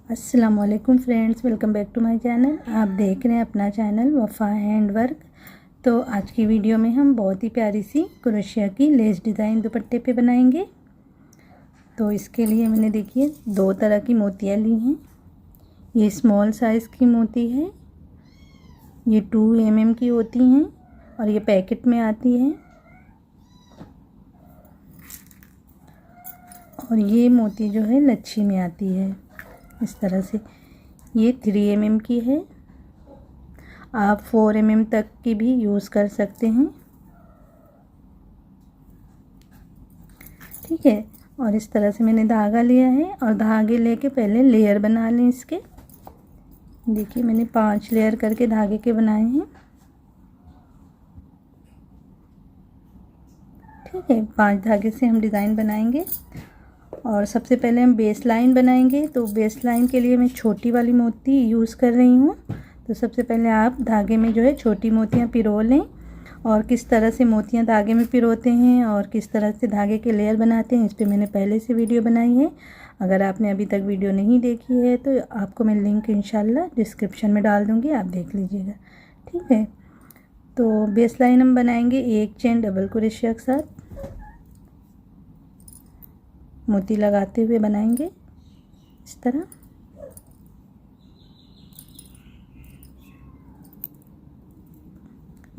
अस्सलाम वालेकुम friends, welcome back to my channel. आप देख रहे हैं अपना चैनल वफ़ा हैंड वर्क। तो आज की वीडियो में हम बहुत ही प्यारी सी क्रोशिया की लेस डिज़ाइन दुपट्टे पे बनाएंगे। तो इसके लिए मैंने देखिए 2 तरह की मोतियाँ ली हैं। ये स्मॉल साइज़ की मोती है, ये 2 mm की होती हैं और ये पैकेट में आती है। और ये मोती जो है लच्छी में आती है इस तरह से। ये 3 mm की है, आप 4 mm तक की भी यूज़ कर सकते हैं, ठीक है। और इस तरह से मैंने धागा लिया है और धागे लेके पहले लेयर बना लें इसके। देखिए मैंने 5 लेयर करके धागे के बनाए हैं, ठीक है। 5 धागे से हम डिज़ाइन बनाएंगे। और सबसे पहले हम बेस लाइन बनाएंगे। तो बेस लाइन के लिए मैं छोटी वाली मोती यूज़ कर रही हूँ। तो सबसे पहले आप धागे में जो है छोटी मोतियाँ पिरो लें, और किस तरह से मोतियाँ धागे में पिरोते हैं और किस तरह से धागे के लेयर बनाते हैं इस पर मैंने पहले से वीडियो बनाई है। अगर आपने अभी तक वीडियो नहीं देखी है तो आपको मैं लिंक इंशाल्लाह डिस्क्रिप्शन में डाल दूँगी, आप देख लीजिएगा, ठीक है। तो बेस लाइन हम बनाएंगे 1 चेन डबल क्रोशिया के साथ मोती लगाते हुए बनाएंगे इस तरह।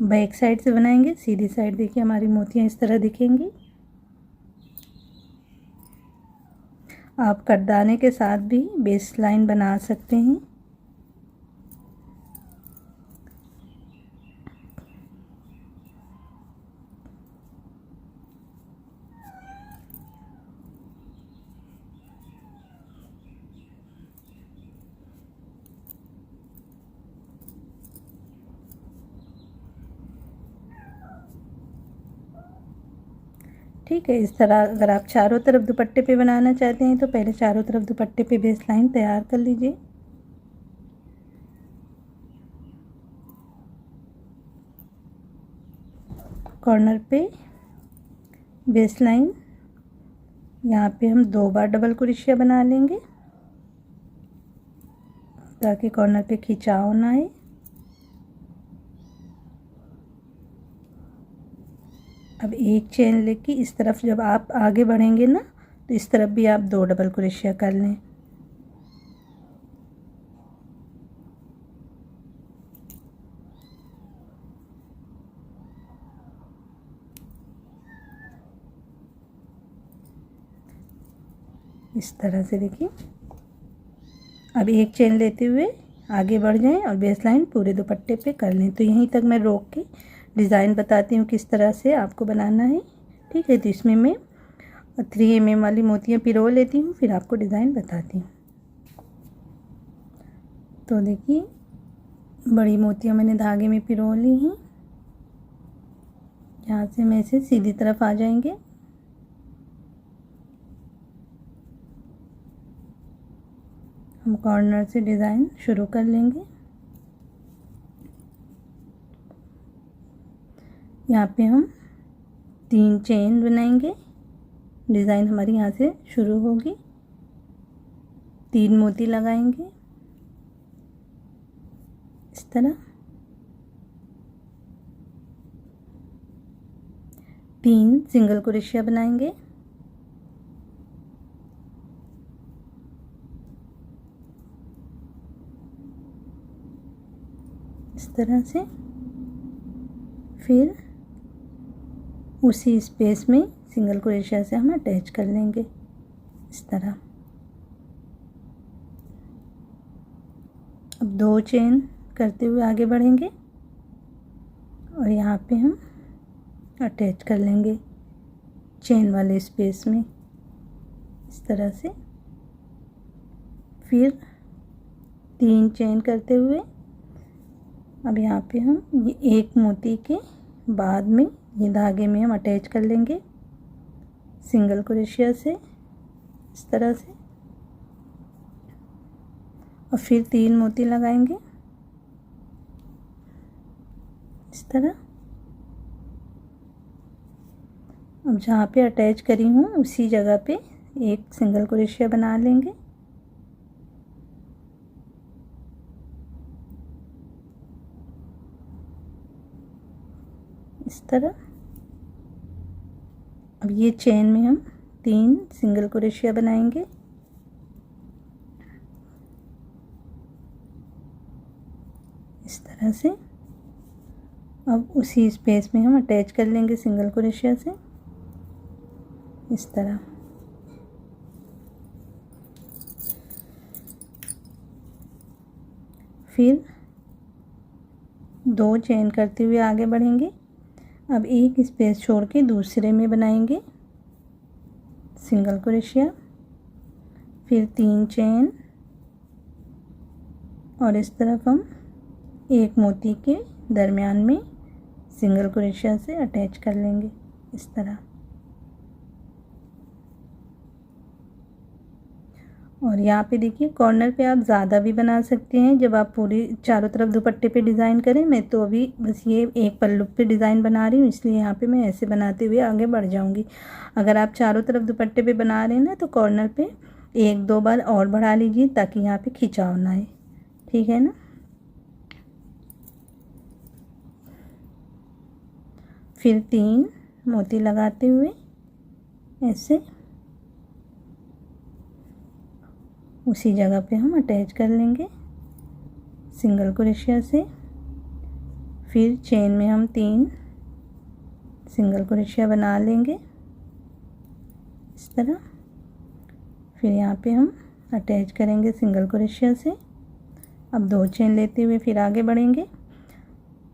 बैक साइड से बनाएंगे, सीधी साइड देखिए हमारी मोतियाँ इस तरह दिखेंगी। आप कटदाने के साथ भी बेस लाइन बना सकते हैं। ठीक है, इस तरह अगर आप चारों तरफ दुपट्टे पे बनाना चाहते हैं तो पहले चारों तरफ दुपट्टे पे बेस लाइन तैयार कर लीजिए। कॉर्नर पे बेस लाइन, यहाँ पे हम 2 बार डबल क्रोशिया बना लेंगे ताकि कॉर्नर पे खिंचाव ना आए। अब एक चेन लेके इस तरफ जब आप आगे बढ़ेंगे ना तो इस तरफ भी आप 2 डबल क्रोशिया कर लें। इस तरह से देखिए। अब एक चेन लेते हुए आगे बढ़ जाएं और बेस लाइन पूरे दुपट्टे पे कर लें। तो यहीं तक मैं रोक के डिज़ाइन बताती हूँ किस तरह से आपको बनाना है, ठीक है। तो इसमें मैं 3 mm वाली मोतियाँ पिरो लेती हूँ, फिर आपको डिज़ाइन बताती हूँ। तो देखिए बड़ी मोतियाँ मैंने धागे में पिरो ली हैं। यहाँ से मैं इसे सीधी तरफ आ जाएंगे। हम कॉर्नर से डिज़ाइन शुरू कर लेंगे। यहाँ पे हम 3 चेन बनाएंगे। डिज़ाइन हमारी यहाँ से शुरू होगी। 3 मोती लगाएंगे इस तरह। 3 सिंगल क्रोशिया बनाएंगे, इस तरह से। फिर उसी स्पेस में सिंगल क्रोशिया से हम अटैच कर लेंगे इस तरह। अब 2 चेन करते हुए आगे बढ़ेंगे और यहाँ पे हम अटैच कर लेंगे चेन वाले स्पेस में इस तरह से। फिर 3 चेन करते हुए अब यहाँ पे हम ये एक मोती के बाद में ये धागे में हम अटैच कर लेंगे सिंगल क्रोशिया से इस तरह से। और फिर 3 मोती लगाएंगे इस तरह। अब जहाँ पे अटैच करी हूँ उसी जगह पे एक सिंगल क्रोशिया बना लेंगे तरह। अब ये चेन में हम 3 सिंगल क्रोशिया बनाएंगे। इस तरह से। अब उसी स्पेस में हम अटैच कर लेंगे सिंगल क्रोशिया से, इस तरह। फिर 2 चेन करते हुए आगे बढ़ेंगे। अब एक स्पेस छोड़ के दूसरे में बनाएंगे सिंगल क्रोशिया, फिर 3 चेन और इस तरफ हम एक मोती के दरमियान में सिंगल क्रोशिया से अटैच कर लेंगे, इस तरह। और यहाँ पे देखिए कॉर्नर पे आप ज़्यादा भी बना सकते हैं जब आप पूरी चारों तरफ दुपट्टे पे डिज़ाइन करें। मैं तो अभी बस ये एक पल्लू पे डिज़ाइन बना रही हूँ, इसलिए यहाँ पे मैं ऐसे बनाते हुए आगे बढ़ जाऊँगी। अगर आप चारों तरफ दुपट्टे पे बना रहे हैं ना, तो कॉर्नर पे 1-2 बार और बढ़ा लीजिए ताकि यहाँ पे खिंचाव ना आए, ठीक है ना। फिर 3 मोती लगाते हुए ऐसे उसी जगह पे हम अटैच कर लेंगे सिंगल क्रोशिया से। फिर चेन में हम 3 सिंगल क्रोशिया बना लेंगे, इस तरह। फिर यहाँ पे हम अटैच करेंगे सिंगल क्रोशिया से। अब 2 चेन लेते हुए फिर आगे बढ़ेंगे।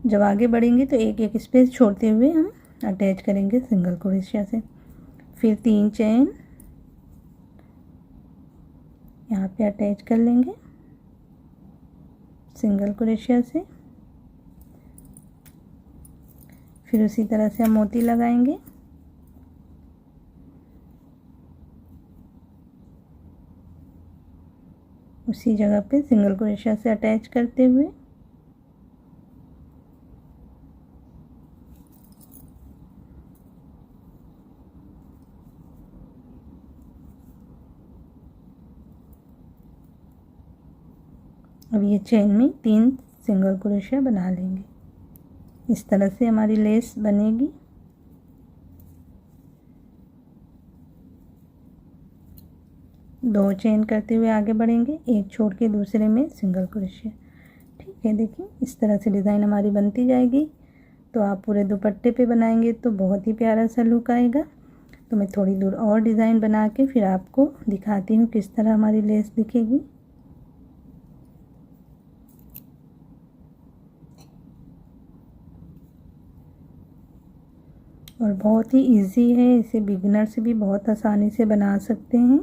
जब आगे बढ़ेंगे तो एक स्पेस छोड़ते हुए हम अटैच करेंगे सिंगल क्रोशिया से। फिर 3 चेन यहाँ पे अटैच कर लेंगे सिंगल क्रोशिया से। फिर उसी तरह से हम मोती लगाएंगे। उसी जगह पे सिंगल क्रोशिया से अटैच करते हुए अब ये चेन में 3 सिंगल क्रोशिया बना लेंगे। इस तरह से हमारी लेस बनेगी। दो चेन करते हुए आगे बढ़ेंगे, एक छोड़ के दूसरे में सिंगल क्रोशिया, ठीक है। देखिए इस तरह से डिज़ाइन हमारी बनती जाएगी। तो आप पूरे दुपट्टे पे बनाएंगे तो बहुत ही प्यारा सा लुक आएगा। तो मैं थोड़ी दूर और डिज़ाइन बना के फिर आपको दिखाती हूँ किस तरह हमारी लेस दिखेगी। और बहुत ही इजी है, इसे बिगिनर से भी बहुत आसानी से बना सकते हैं।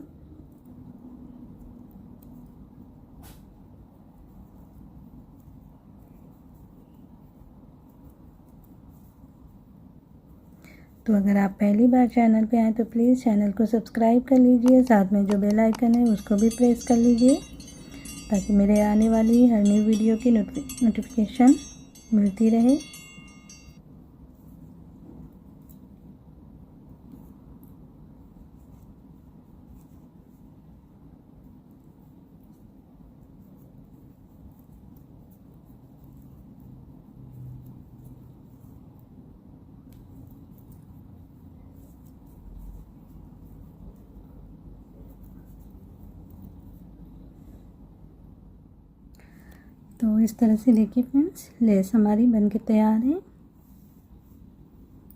तो अगर आप पहली बार चैनल पे आए तो प्लीज़ चैनल को सब्सक्राइब कर लीजिए, साथ में जो बेल आइकन है उसको भी प्रेस कर लीजिए ताकि मेरे आने वाली हर न्यू वीडियो की नोटिफिकेशन मिलती रहे। तो इस तरह से देखिए फ्रेंड्स, लेस हमारी बनके तैयार है।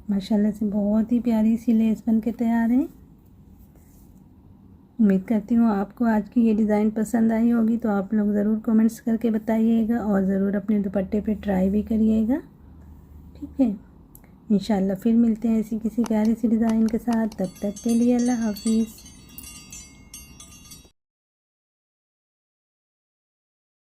माशाल्लाह से बहुत ही प्यारी सी लेस बनके तैयार है। उम्मीद करती हूँ आपको आज की ये डिज़ाइन पसंद आई होगी। तो आप लोग ज़रूर कमेंट्स करके बताइएगा और ज़रूर अपने दुपट्टे पे ट्राई भी करिएगा, ठीक है। इंशाल्लाह फिर मिलते हैं ऐसी किसी प्यारी सी डिज़ाइन के साथ। तब तक के लिए अल्लाह हाफिज़।